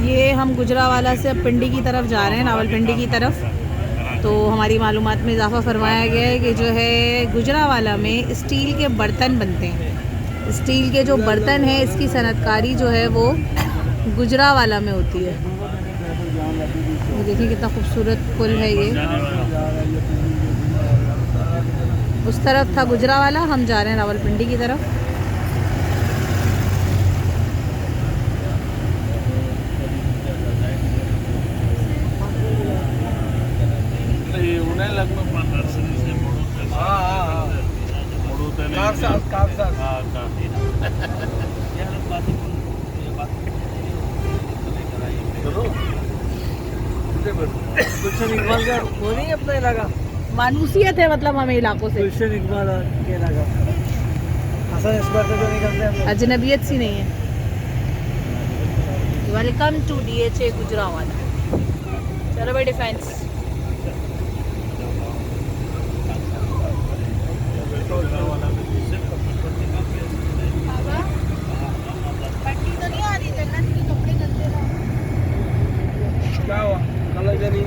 ये हम गुजरावाला से अब पिंडी की तरफ जा रहे हैं, रावलपिंडी की तरफ। तो हमारी मालूमात में इजाफ़ा फरमाया गया है कि जो है गुजरावाला में स्टील के बर्तन बनते हैं। स्टील के जो बर्तन हैं इसकी सनतकारी जो है वो गुजरावाला में होती है। ये देखिए कितना खूबसूरत पुल है ये। उस तरफ था गुजरावाला, हम जा रहे हैं रावलपिंडी की तरफ। गुलशन इकबाल का वो नहीं अपना इलाका, मानूसियत है मतलब हमें इलाकों से। गुलशन इकबाल के इलाका हसन इस्बार से जो निकलते हैं अजनबियत सी नहीं है। Welcome to DHA Gujranwala. चलो भाई डिफेंस। क्या हुआ कल जनी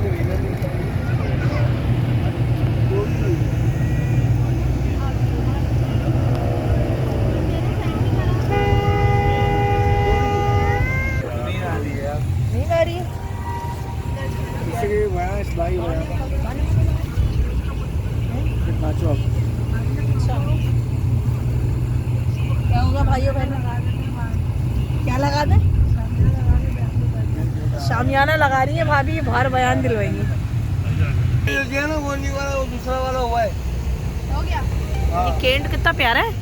नहीं आ रही है। क्या होगा भाइयों बहनों? क्या लगा दे? शामियाना लगा रही है भाभी, बाहर बयान दिलवाएंगी। ना वो नहीं वाला, वो दूसरा वाला हुआ है। हो गया। ये केंट कितना प्यारा है।